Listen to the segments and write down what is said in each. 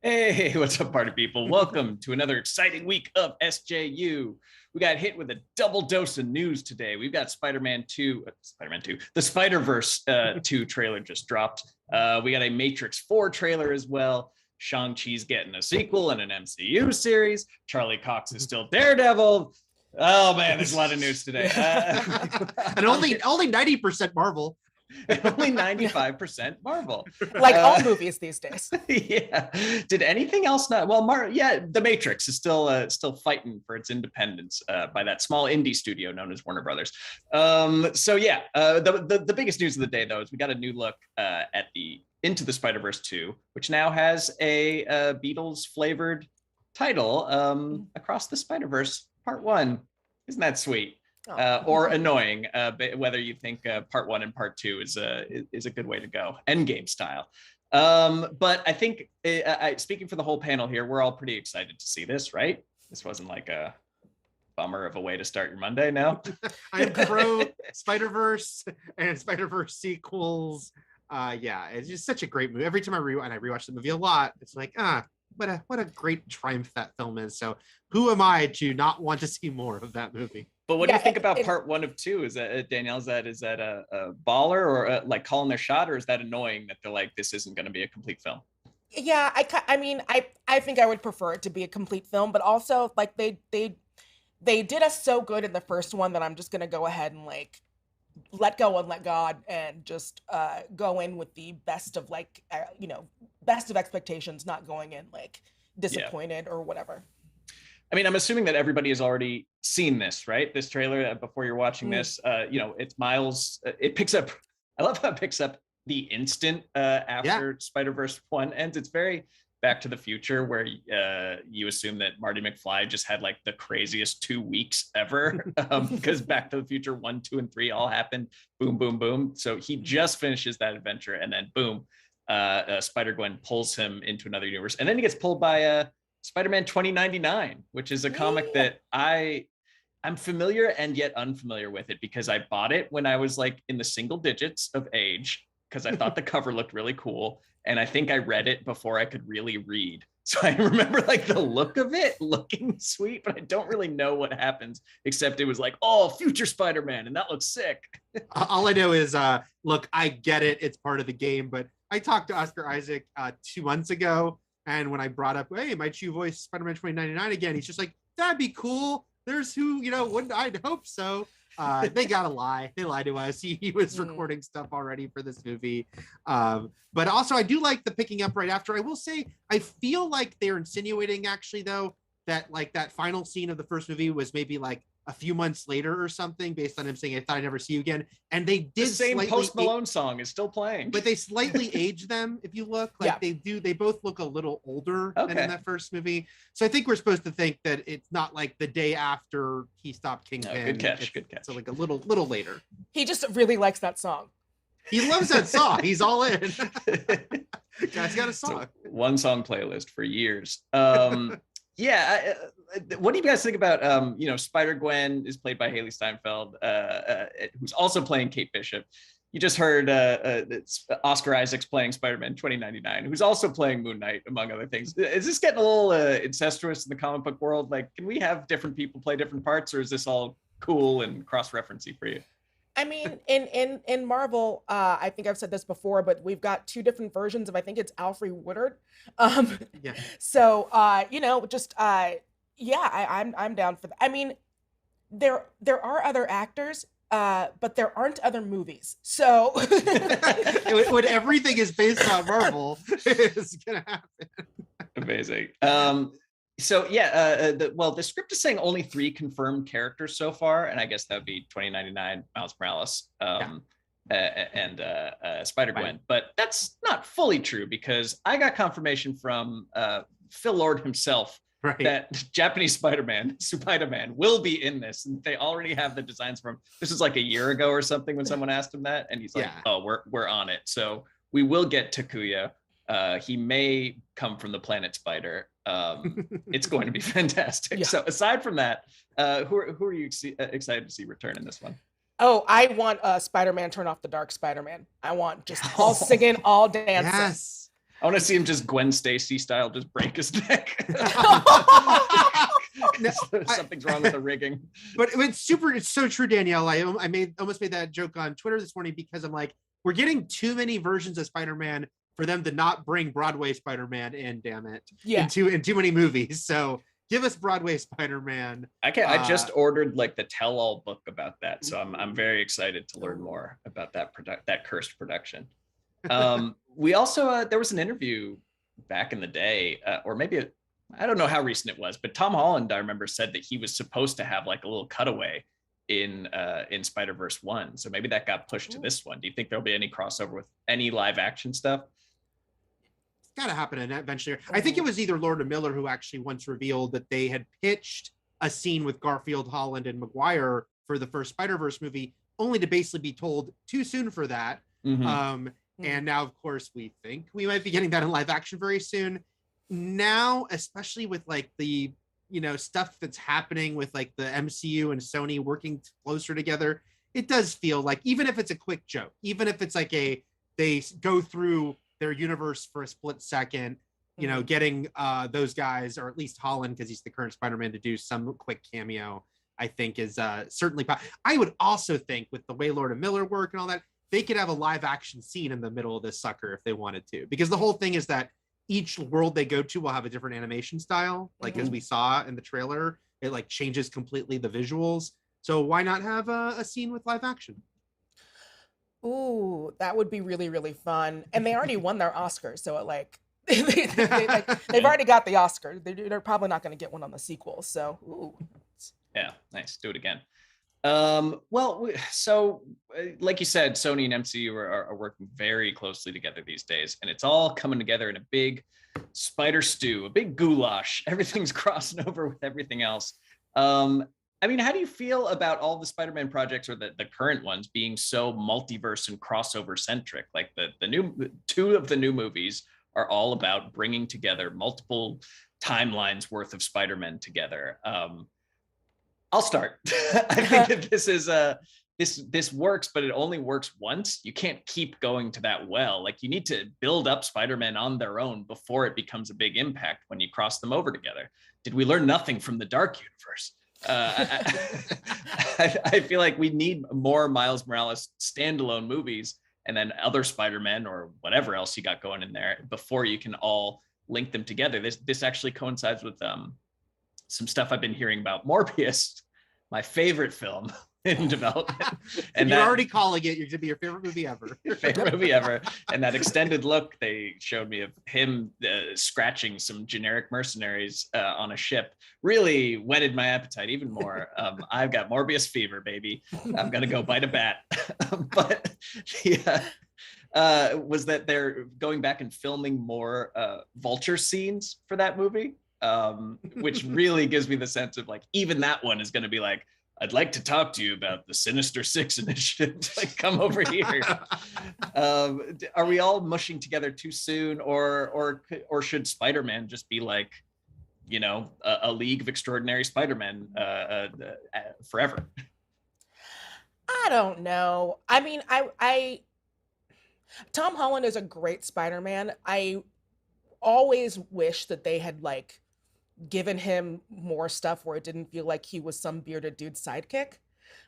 Hey, what's up, party people? Welcome to another exciting week of SJU. We got hit with a double dose of news today. We've got Spider-Man 2, the Spider-Verse 2 trailer just dropped. We got a Matrix 4 trailer as well. ShangChi's getting a sequel and an MCU series. Charlie Cox is still Daredevil. Oh man, there's a lot of news today. And only 90% Marvel. Only 95% Marvel. Like all movies these days. Yeah. Did anything else not? Well, The Matrix is still fighting for its independence by that small indie studio known as Warner Brothers. The biggest news of the day though is we got a new look at the Into the Spider-Verse 2, which now has a Beatles flavored title, Across the Spider-Verse Part 1. Isn't that sweet? Or annoying, whether you think part 1 and part 2 is a good way to go, Endgame style. But I think, speaking for the whole panel here, we're all pretty excited to see this, right? This wasn't like a bummer of a way to start your Monday, no? I'm pro Spider-Verse and Spider-Verse sequels. It's just such a great movie. Every time I rewatch the movie a lot, it's like, what a great triumph that film is. So who am I to not want to see more of that movie? But what do you think about part 1 of 2? Is that Danielle? Is that a baller or like calling their shot, or is that annoying that they're like, this isn't going to be a complete film? Yeah, I think I would prefer it to be a complete film, but also like they did us so good in the first one that I'm just going to go ahead and like let go and let God and just go in with the best of best of expectations, not going in like disappointed or whatever. I mean, I'm assuming that everybody has already seen this, right? This trailer before you're watching this, it's Miles. It picks up. I love how it picks up the instant after Spider-Verse 1 ends. It's very Back to the Future, where you assume that Marty McFly just had like the craziest 2 weeks ever, because Back to the Future 1, 2, and 3 all happened. Boom, boom, boom. So he just finishes that adventure, and then boom, Spider-Gwen pulls him into another universe, and then he gets pulled by Spider-Man 2099, which is a comic that I'm familiar and yet unfamiliar with it, because I bought it when I was like in the single digits of age, because I thought the cover looked really cool. And I think I read it before I could really read. So I remember like the look of it looking sweet, but I don't really know what happens, except it was like, oh, future Spider-Man, and that looks sick. All I know is, look, I get it. It's part of the game, but I talked to Oscar Isaac 2 months ago. And when I brought up, hey, might you voice Spider-Man 2099 again? He's just like, that'd be cool. There's who, wouldn't I'd hope so. They gotta lie. They lied to us. He was recording stuff already for this movie. But also, I do like the picking up right after. I will say, I feel like they're insinuating, actually, though, that like that final scene of the first movie was maybe like a few months later or something, based on him saying, I thought I'd never see you again. And they did the same Post Malone song is still playing. But they slightly aged them, if you look. Like they both look a little older than in that first movie. So I think we're supposed to think that it's not like the day after he stopped Kingpin. No, good catch. So like a little later. He just really likes that song. He loves that song. He's all in. Guy's got a song. So, one song playlist for years. What do you guys think about Spider-Gwen is played by Haley Steinfeld, who's also playing Kate Bishop. You just heard Oscar Isaac's playing Spider-Man 2099, who's also playing Moon Knight, among other things. Is this getting a little incestuous in the comic book world? Like, can we have different people play different parts, or is this all cool and cross-referencey for you? I mean, in Marvel, I think I've said this before, but we've got 2 different versions of, I think it's Alfre Woodard. So I'm down for that. I mean, there are other actors, but there aren't other movies. So when everything is based on Marvel, it's gonna happen. Amazing. The script is saying only 3 confirmed characters so far, and I guess that would be 2099, Miles Morales, and Spider-Gwen. But that's not fully true, because I got confirmation from Phil Lord himself that Japanese Spider-Man will be in this, and they already have the designs from. This was like a year ago or something when someone asked him that, and he's like, "Oh, we're on it." So we will get Takuya. He may come from the planet Spider. It's going to be fantastic. So aside from that, who are you excited to see return in this one? Oh, I want Spider-Man Turn Off the Dark Spider-Man. I want just all singing, all dancing. Yes. want to see him just Gwen Stacy style, just break his neck. Something's wrong with the rigging. But it's so true, Danielle. I almost made that joke on Twitter this morning because I'm like, we're getting too many versions of Spider-Man for them to not bring Broadway Spider-Man in, damn it. Yeah. In too many movies. So give us Broadway Spider-Man. I just ordered like the tell-all book about that. So I'm very excited to learn more about that cursed production. We also there was an interview back in the day, or maybe I don't know how recent it was, but Tom Holland, I remember, said that he was supposed to have like a little cutaway in Spider-Verse 1. So maybe that got pushed to this one. Do you think there'll be any crossover with any live action stuff? It's got to happen eventually. I think it was either Lord or Miller who actually once revealed that they had pitched a scene with Garfield, Holland, and Maguire for the first Spider-Verse movie, only to basically be told too soon for that. And now, of course, we think we might be getting that in live action very soon. Now, especially with like the stuff that's happening with like the MCU and Sony working closer together, it does feel like, even if it's a quick joke, even if it's like they go through their universe for a split second, getting those guys, or at least Holland, because he's the current Spider-Man, to do some quick cameo, I think is certainly. I would also think with the way Lord and Miller work and all that, they could have a live action scene in the middle of this sucker if they wanted to, because the whole thing is that each world they go to will have a different animation style. Like as we saw in the trailer, it like changes completely the visuals. So why not have a scene with live action? Ooh, that would be really, really fun. And they already won their Oscars, so it like they've already got the Oscar. They're probably not going to get one on the sequel. So, ooh. Yeah, nice. Do it again. Well, so like you said, Sony and MCU are working very closely together these days, and it's all coming together in a big spider stew, a big goulash. Everything's crossing over with everything else. I mean, how do you feel about all the Spider-Man projects, or the current ones, being so multiverse and crossover centric? Like the new two of the new movies are all about bringing together multiple timelines worth of Spider-Man together. I'll start. I think that this is this works, but it only works once. You can't keep going to that well. Like, you need to build up Spider-Man on their own before it becomes a big impact when you cross them over together. Did we learn nothing from the Dark Universe? I feel like we need more Miles Morales standalone movies, and then other Spider-Man or whatever else you got going in there before you can all link them together. This actually coincides with some stuff I've been hearing about Morbius, my favorite film in development. And you're already calling it. You're gonna be your favorite movie ever. Favorite movie ever. And that extended look they showed me of him scratching some generic mercenaries on a ship really whetted my appetite even more. I've got Morbius fever, baby. I'm gonna go bite a bat. But yeah. Was that they're going back and filming more vulture scenes for that movie, which really gives me the sense of like, even that one is going to be like, I'd like to talk to you about the Sinister Six initiative. Like, come over here. Are we all mushing together too soon, or should Spider-Man just be like, a League of Extraordinary Spider-Man forever? I don't know. I mean, Tom Holland is a great Spider-Man. I always wish that they had like given him more stuff where it didn't feel like he was some bearded dude's sidekick.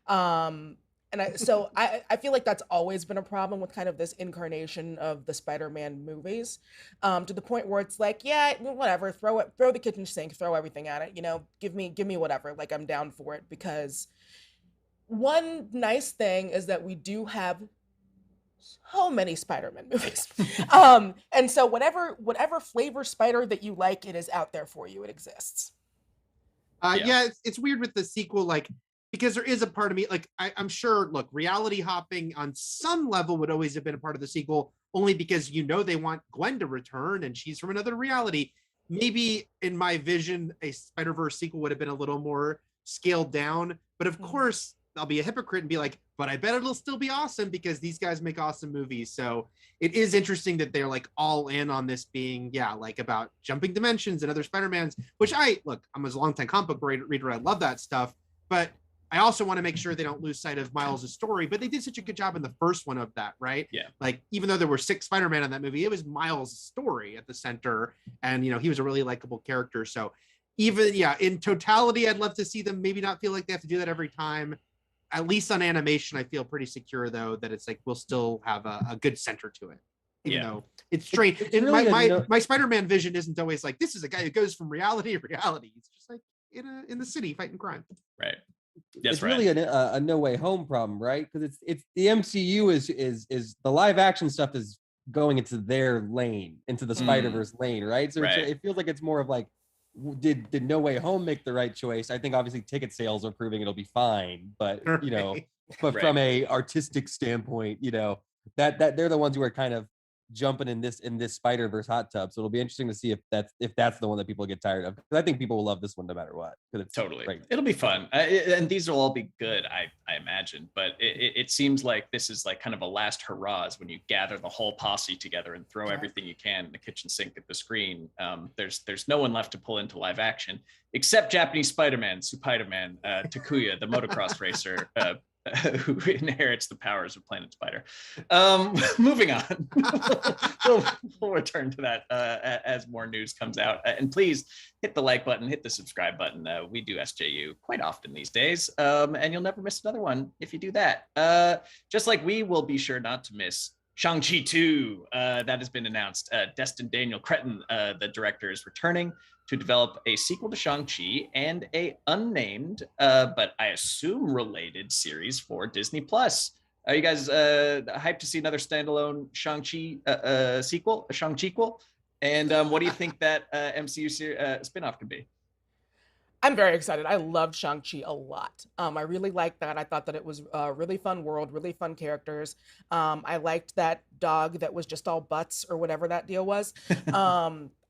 And I feel like that's always been a problem with kind of this incarnation of the Spider-Man movies, to the point where it's like, yeah, whatever, throw the kitchen sink, throw everything at it, give me whatever, like, I'm down for it. Because one nice thing is that we do have so many Spider-Man movies. And so whatever flavor spider that you like, it is out there for you. It exists. Yeah, it's weird with the sequel, like, because there is a part of me, like, I'm sure, look, reality hopping on some level would always have been a part of the sequel, only because they want Gwen to return and she's from another reality. Maybe in my vision, a Spider-Verse sequel would have been a little more scaled down, but of course, I'll be a hypocrite and be like, but I bet it'll still be awesome because these guys make awesome movies. So it is interesting that they're like all in on this being, like about jumping dimensions and other Spider-Mans, which I'm a long time comic book reader. I love that stuff. But I also want to make sure they don't lose sight of Miles' story, but they did such a good job in the first one of that, right? Yeah. Like, even though there were 6 Spider-Man in that movie, it was Miles' story at the center, and he was a really likable character. So even in totality, I'd love to see them maybe not feel like they have to do that every time. At least on animation, I feel pretty secure though that it's like we'll still have a good center to it. Even though it's strange. It's really my Spider-Man vision isn't always like this is a guy who goes from reality to reality. It's just like in the city fighting crime. Right. It's really a No Way Home problem, right? Because it's the MCU is the live action stuff is going into their lane, into the Spider-Verse lane, right? So it feels like it's more of like, did No Way Home make the right choice? I think obviously ticket sales are proving it'll be fine, but but from a artistic standpoint, that they're the ones who are kind of jumping in this Spider-Verse hot tub. So it'll be interesting to see if that's the one that people get tired of. Because I think people will love this one no matter what. It's totally great. It'll be fun, and these will all be good, I imagine. But it seems like this is like kind of a last hurrahs when you gather the whole posse together and throw everything you can in the kitchen sink at the screen. There's no one left to pull into live action except Japanese Spider-Man, Spider-Man, Takuya, the motocross racer. Who inherits the powers of Planet Spider. Moving on. we'll return to that as more news comes out. And please hit the like button, hit the subscribe button. We do SJU quite often these days. And you'll never miss another one if you do that. Just like we will be sure not to miss ShangChi 2. That has been announced. Destin Daniel Cretton, the director, is returning to develop a sequel to ShangChi and a unnamed, but I assume related series for Disney Plus. Are you guys hyped to see another standalone ShangChi sequel, a ShangChi-quel? And what do you think that MCU spinoff could be? I'm very excited. I loved ShangChi a lot. I really liked that. I thought that it was a really fun world, really fun characters. I liked that dog that was just all butts or whatever that deal was.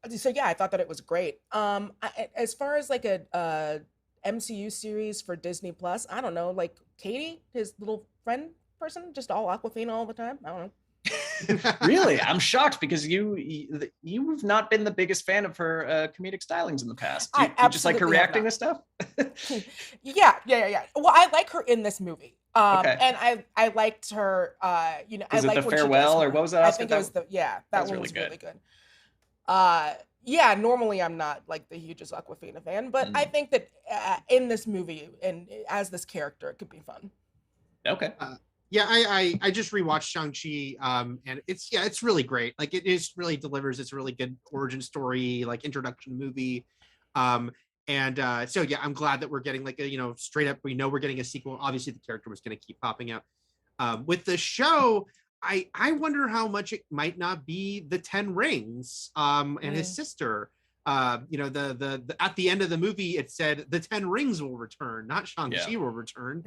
So yeah, I thought that it was great. As far as like a MCU series for Disney Plus, I don't know, like Katie, his little friend person, just all Aquafina all the time. I don't know. Really? I'm shocked because you've not been the biggest fan of her comedic stylings in the past. You just like her reacting to stuff? Yeah. Well, I like her in this movie. Okay. And I liked her, I Was like it The Farewell or what was that? I think it was that one was really good. Yeah, normally I'm not like the hugest Aquafina fan, but I think that in this movie and as this character, it could be fun. Okay. I just rewatched Shang-Chi, and it's really great. Like it is really delivers. It's a really good origin story, like introduction movie. So yeah, I'm glad that we're getting like a, straight up, we know we're getting a sequel. Obviously the character was going to keep popping up. With the show, I wonder how much it might not be the 10 Rings and his sister. The at the end of the movie it said the 10 Rings will return, not Shang-Chi will return.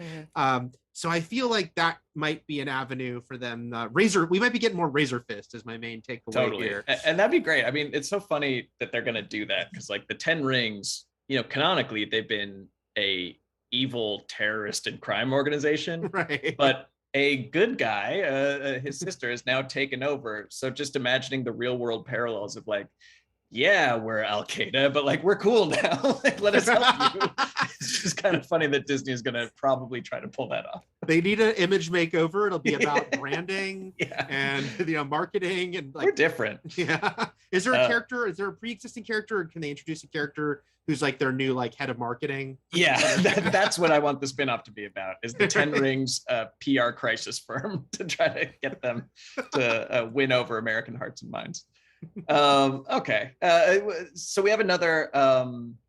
So I feel like that might be an avenue for them. We might be getting more Razor Fist is my main takeaway here. And that'd be great. I mean, it's so funny that they're gonna do that because like the 10 Rings, canonically they've been a evil terrorist and crime organization, right? But a good guy, his sister, has now taken over. So just imagining the real world parallels of like, yeah, we're Al Qaeda, but like we're cool now. Like, let us help you. It's just kind of funny that Disney is going to probably try to pull that off. They need an image makeover. It'll be about branding and marketing and like we're different. Yeah. Is there a character? Is there a pre-existing character, or can they introduce a character who's like their new like head of marketing? Yeah, that's what I want the spinoff to be about. Is the 10 Rings PR crisis firm to try to get them to win over American hearts and minds. Okay, so we have another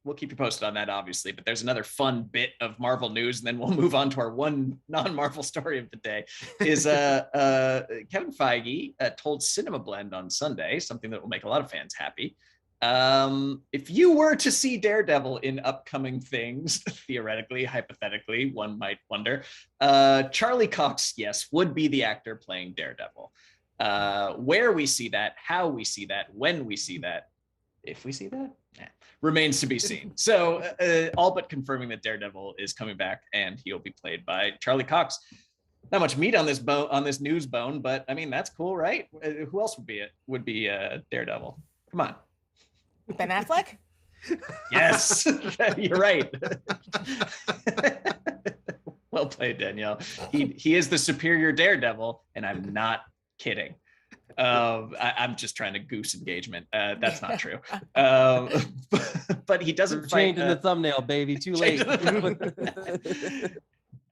we'll keep you posted on that obviously, but there's another fun bit of Marvel news and then we'll move on to our one non-Marvel story of the day. Is Kevin Feige told Cinema Blend on Sunday something that will make a lot of fans happy. If you were to see Daredevil in upcoming things, theoretically, hypothetically, one might wonder, Charlie Cox, yes, would be the actor playing Daredevil. Where we see that, how we see that, when we see that, if we see that, remains to be seen. So all but confirming that Daredevil is coming back and he'll be played by Charlie Cox. Not much meat on this news bone, but I mean that's cool, right? Who else would be Daredevil? Come on. Ben Affleck? Yes, you're right. Well played, Danielle. He is the superior daredevil, and I'm not kidding. I'm just trying to goose engagement. That's not true. But he doesn't fight. In the thumbnail, baby. Too late.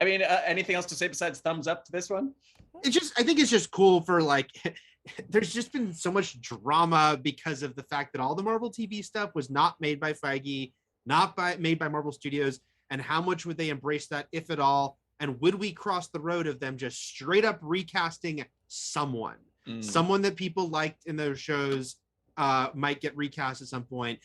I mean, anything else to say besides thumbs up to this one? I think it's just cool for like, there's just been so much drama because of the fact that all the Marvel TV stuff was not made by Feige, made by Marvel Studios, and how much would they embrace that, if at all? And would we cross the road of them just straight up recasting someone that people liked in those shows, might get recast at some point,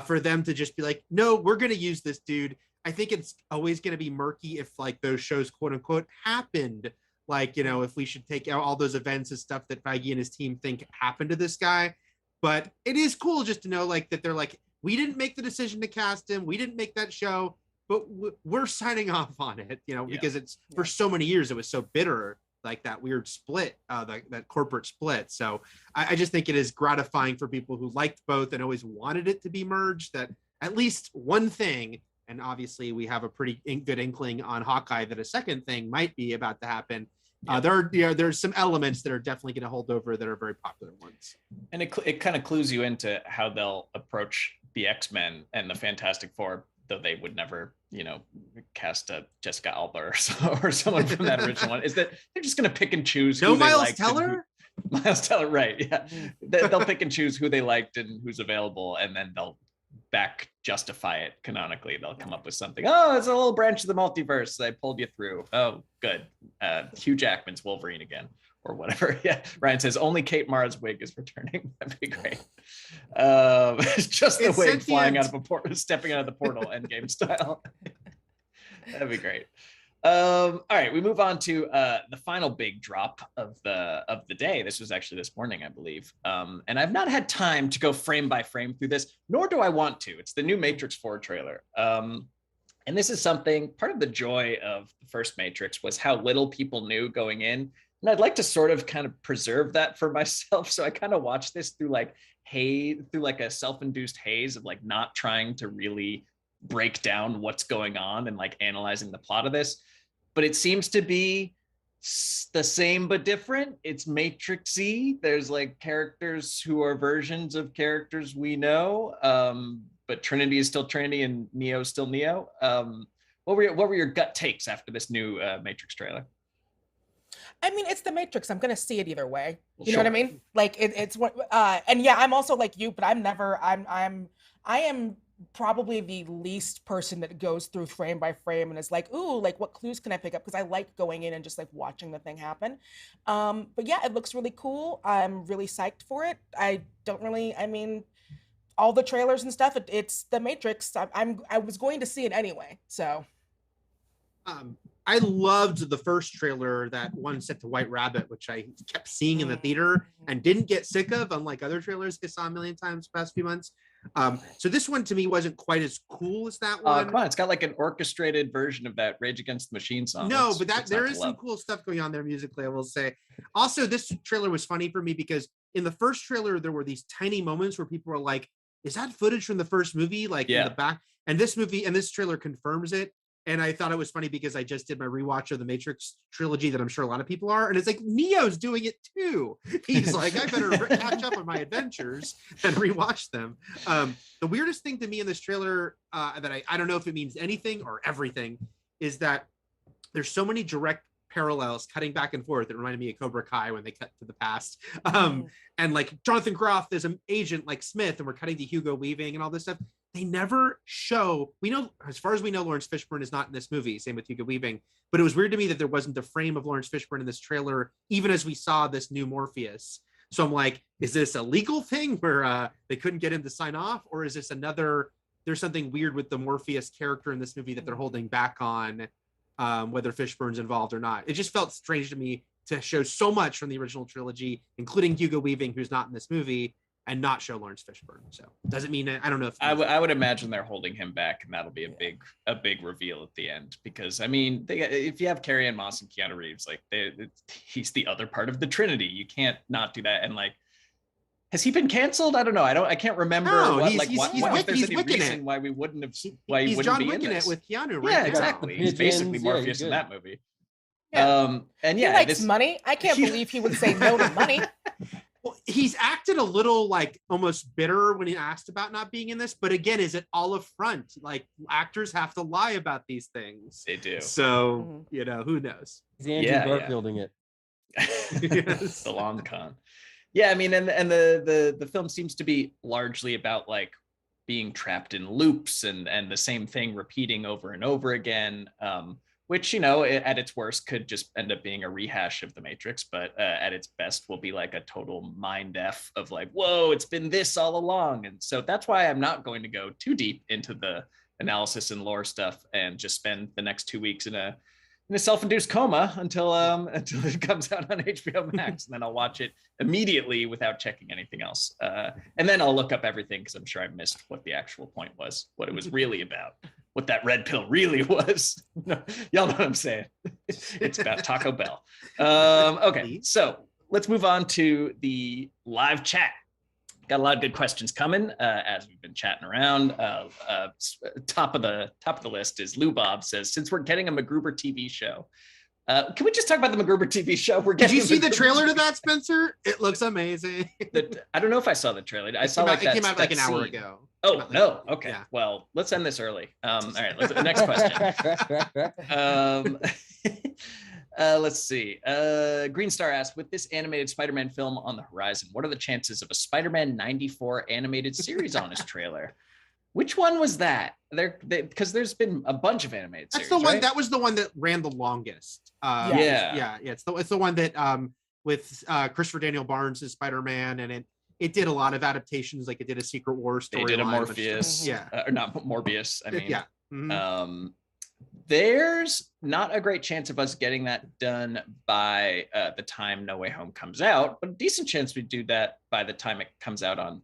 for them to just be like, no, we're going to use this dude. I think it's always going to be murky if like those shows, quote unquote, happened. Like, you know, if we should take out all those events and stuff that Feige and his team think happened to this guy. But it is cool just to know like that they're like, we didn't make the decision to cast him. We didn't make that show, but we're signing off on it, you know, because it's for so many years, it was so bitter, like that weird split, that corporate split. So I just think it is gratifying for people who liked both and always wanted it to be merged, that at least one thing. And obviously we have a pretty good inkling on Hawkeye that a second thing might be about to happen. There's some elements that are definitely going to hold over that are very popular ones. And it kind of clues you into how they'll approach the X-Men and the Fantastic Four, though they would never, you know, cast a Jessica Alba or someone from that original one, is that they're just going to pick and choose. No Miles Teller? Miles Teller, right. Yeah. They'll pick and choose who they liked and who's available, and then they'll justify it canonically. They'll come up with something. Oh, it's a little branch of the multiverse I pulled you through. Oh, good. Hugh Jackman's Wolverine again, or whatever. Yeah. Ryan says only Kate Mara's wig is returning. That'd be great. Just the wig flying out of a portal, stepping out of the portal, Endgame style. That'd be great. All right, we move on to the final big drop of the day. This was actually this morning, I believe. And I've not had time to go frame by frame through this, nor do I want to. It's the new Matrix 4 trailer. And this is something, part of the joy of the first Matrix was how little people knew going in. And I'd like to sort of kind of preserve that for myself. So I kind of watched this through like a self-induced haze of like not trying to really break down what's going on and like analyzing the plot of this. But it seems to be the same but different. It's Matrix-y. There's like characters who are versions of characters we know, but Trinity is still Trinity and Neo is still Neo. What were your gut takes after this new Matrix trailer? I mean, it's the Matrix. I'm gonna see it either way. You know what I mean? Like it's what. And yeah, I'm also like you, but I am probably the least person that goes through frame by frame and is like, ooh, like what clues can I pick up? Because I like going in and just like watching the thing happen. But yeah, it looks really cool. I'm really psyched for it. I mean, all the trailers and stuff, it's the Matrix. I was going to see it anyway, so. I loved the first trailer, that one set to White Rabbit, which I kept seeing in the theater and didn't get sick of, unlike other trailers I saw a million times the past few months. So this one to me wasn't quite as cool as that one. Come on, it's got like an orchestrated version of that Rage Against the Machine song. No, but there is some cool stuff going on there musically, I will say. Also, this trailer was funny for me because in the first trailer, there were these tiny moments where people were like, is that footage from the first movie? Like in the back. And this trailer confirms it. And I thought it was funny because I just did my rewatch of the Matrix trilogy that I'm sure a lot of people are. And it's like, Neo's doing it too. He's like, I better catch up on my adventures and rewatch them. The weirdest thing to me in this trailer that I don't know if it means anything or everything is that there's so many direct parallels cutting back and forth. It reminded me of Cobra Kai when they cut to the past. And like Jonathan Groff is an agent like Smith, and we're cutting to Hugo Weaving and all this stuff. They never show, we know, as far as we know, Lawrence Fishburne is not in this movie, same with Hugo Weaving, but it was weird to me that there wasn't the frame of Lawrence Fishburne in this trailer, even as we saw this new Morpheus. So I'm like, is this a legal thing where they couldn't get him to sign off? Or is this there's something weird with the Morpheus character in this movie that they're holding back on, whether Fishburne's involved or not. It just felt strange to me to show so much from the original trilogy, including Hugo Weaving, who's not in this movie, and not show Lawrence Fishburne. So doesn't mean I don't know if I would imagine they're holding him back, and that'll be a big reveal at the end, because I mean, if you have Carrie-Anne Moss and Keanu Reeves, like he's the other part of the Trinity. You can't not do that. And like Has he been canceled? I don't know. I can't remember. No, if there's any reason why we wouldn't have. Why he wouldn't John be Wick in it this with Keanu, right? Yeah, exactly. He's basically Morpheus in that movie. And he likes money. I can't believe he would say no to money. Well, he's acted a little like almost bitter when he asked about not being in this, but again, is it all a front? Like actors have to lie about these things. They do. So who knows? He's Andrew Garfielding it. Yes. The long con. Yeah, I mean, and the film seems to be largely about like being trapped in loops and the same thing repeating over and over again. Which, at its worst could just end up being a rehash of The Matrix, but at its best will be like a total mind F of like, whoa, it's been this all along. And so that's why I'm not going to go too deep into the analysis and lore stuff and just spend the next 2 weeks in a self-induced coma until it comes out on HBO Max, and then I'll watch it immediately without checking anything else. And then I'll look up everything because I'm sure I missed what the actual point was, what it was really about, what that red pill really was. Y'all know what I'm saying. It's about Taco Bell. Okay, so let's move on to the live chat. Got a lot of good questions coming as we've been chatting around. Top of the list is Lou Bob says, since we're getting a MacGruber TV show, can we just talk about the MacGruber TV show? Did you see the trailer to that, Spencer? It looks amazing. I don't I saw the trailer. It came out like an hour ago. Oh, no. Okay. Yeah. Well, let's end this early. All right. The next question. Let's see. Green Star asked, with this animated Spider-Man film on the horizon, what are the chances of a Spider-Man 94 animated series on his trailer? Which one was that? Because there's been a bunch of animated series. That's the one. Right? That was the one that ran the longest. Yeah. It's the one that with Christopher Daniel Barnes as Spider-Man, and it did a lot of adaptations. Like it did a Secret War story. They did a Morpheus. Or not Morbius. I mean. Yeah. Mm-hmm. There's not a great chance of us getting that done by the time No Way Home comes out, but a decent chance we do that by the time it comes out on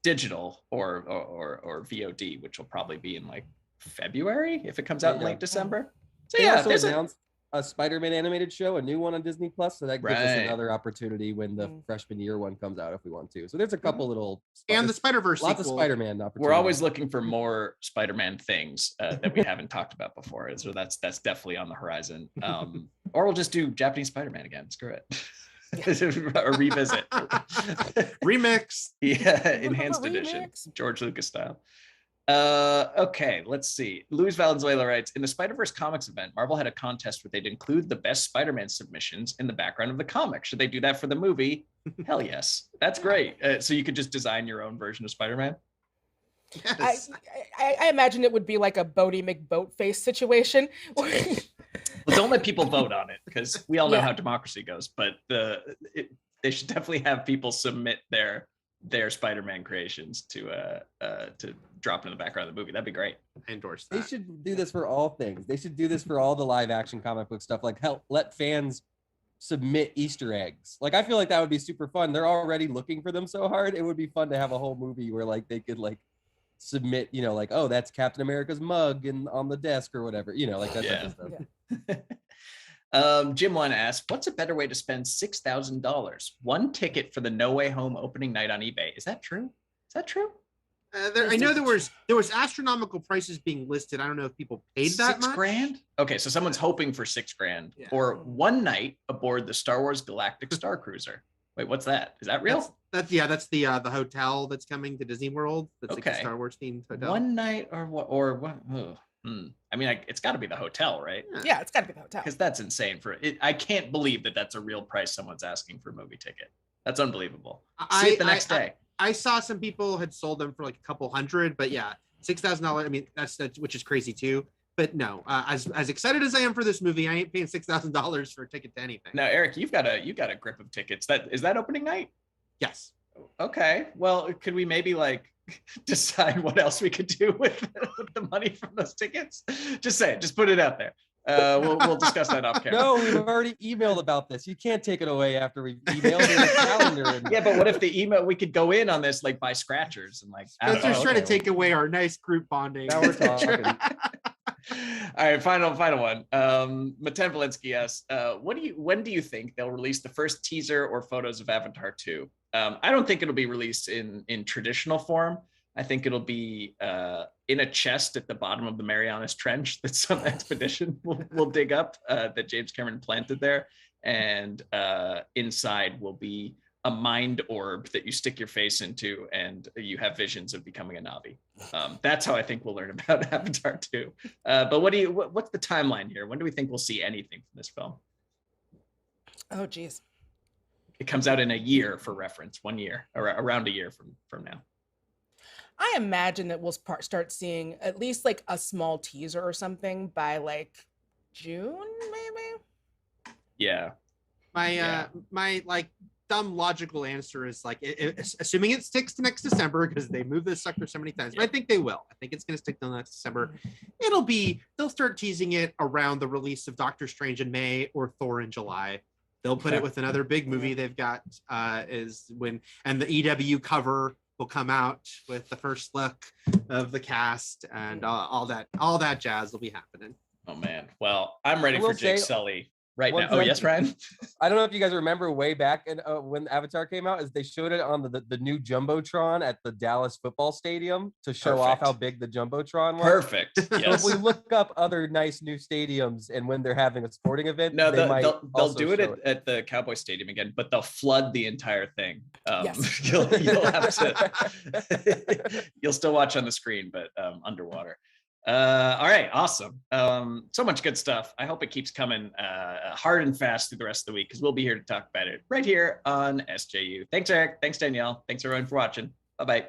digital or VOD, which will probably be in like February if it comes out in late December. So they also announced a Spider-Man animated show, a new one on Disney Plus, so that gives us another opportunity when the freshman year one comes out if we want to. So there's a couple little and the Spider-Verse lots sequel. of Spider-Man opportunities. We're always looking for more Spider-Man things that we haven't talked about before, so that's definitely on the horizon. Or we'll just do Japanese Spider-Man again. Screw it. Or revisit. Remix. Yeah, enhanced edition, George Lucas style. Okay, let's see. Luis Valenzuela writes, in the Spider-Verse comics event, Marvel had a contest where they'd include the best Spider-Man submissions in the background of the comic. Should they do that for the movie? Hell yes. That's great. So you could just design your own version of Spider-Man? Yes. I imagine it would be like a Bodie McBoatface situation. Well, don't let people vote on it because we all know how democracy goes, but they should definitely have people submit their Spider-Man creations to drop in the background of the movie. That'd be great. I endorse that. They should do this for all things. They should do this for all the live action comic book stuff. Like let fans submit Easter eggs. Like I feel like that would be super fun. They're already looking for them so hard. It would be fun to have a whole movie where like they could like submit, like, oh, that's Captain America's mug on the desk or whatever, like that type of stuff. Jim One asked, what's a better way to spend $6,000? One ticket for the No Way Home opening night on eBay. Is that true? I know there was astronomical prices being listed. I don't know if people paid that much. $6,000? Okay, so someone's hoping for $6,000 or one night aboard the Star Wars Galactic Star Cruiser. Wait, what's that? Is that real? That's the hotel that's coming to Disney World. That's like a Star Wars themed hotel. One night or what? Or what? I mean, it's got to be the hotel, right? Yeah, it's got to be the hotel. Because that's insane for it. I can't believe that that's a real price someone's asking for a movie ticket. That's unbelievable. See it the next day. I saw some people had sold them for like a couple hundred, but yeah, $6,000. I mean, that's which is crazy too. But no, as excited as I am for this movie, I ain't paying $6,000 for a ticket to anything. Now, Eric, you've got a grip of tickets. Is that opening night? Yes. Okay. Well, could we maybe like decide what else we could do with the money from those tickets? Just say it. Just put it out there. We'll discuss that off camera. No, we've already emailed about this. You can't take it away after we've emailed the calendar. Yeah, but what if the email, we could go in on this like by scratchers and like. Spencer's trying to take away our nice group bonding. Now we're talking. All right, final one. Matan Valinsky asks, when do you think they'll release the first teaser or photos of Avatar 2? I don't think it'll be released in traditional form. I think it'll be in a chest at the bottom of the Marianas Trench that some expedition will dig up that James Cameron planted there. And inside will be a mind orb that you stick your face into, and you have visions of becoming a Na'vi. That's how I think we'll learn about Avatar 2. But what's the timeline here? When do we think we'll see anything from this film? Oh, geez. It comes out in a year, for reference, 1 year, or around a year from now. I imagine that we'll start seeing at least like a small teaser or something by like June, maybe. Yeah. My like dumb logical answer is like, assuming it sticks to next December, because they moved this sucker so many times, but I think they will. I think it's going to stick to next December. They'll start teasing it around the release of Doctor Strange in May or Thor in July. They'll put it with another big movie they've got and the EW cover will come out with the first look of the cast, and all that jazz will be happening. Oh man. Well, I'm ready for Jake Sully right now. Oh yes, Ryan. I don't know if you guys remember way back when Avatar came out, is they showed it on the new Jumbotron at the Dallas football stadium to show off how big the Jumbotron was. Perfect. Yes. So if we look up other nice new stadiums and when they're having a sporting event, no, they'll do it at the Cowboy Stadium again, but they'll flood the entire thing. Yes. You'll have to. You'll still watch on the screen, but underwater. All right, awesome. So much good stuff. I hope it keeps coming hard and fast through the rest of the week, because we'll be here to talk about it right here on SJU. Thanks, Eric. Thanks, Danielle. Thanks, everyone, for watching. Bye-bye.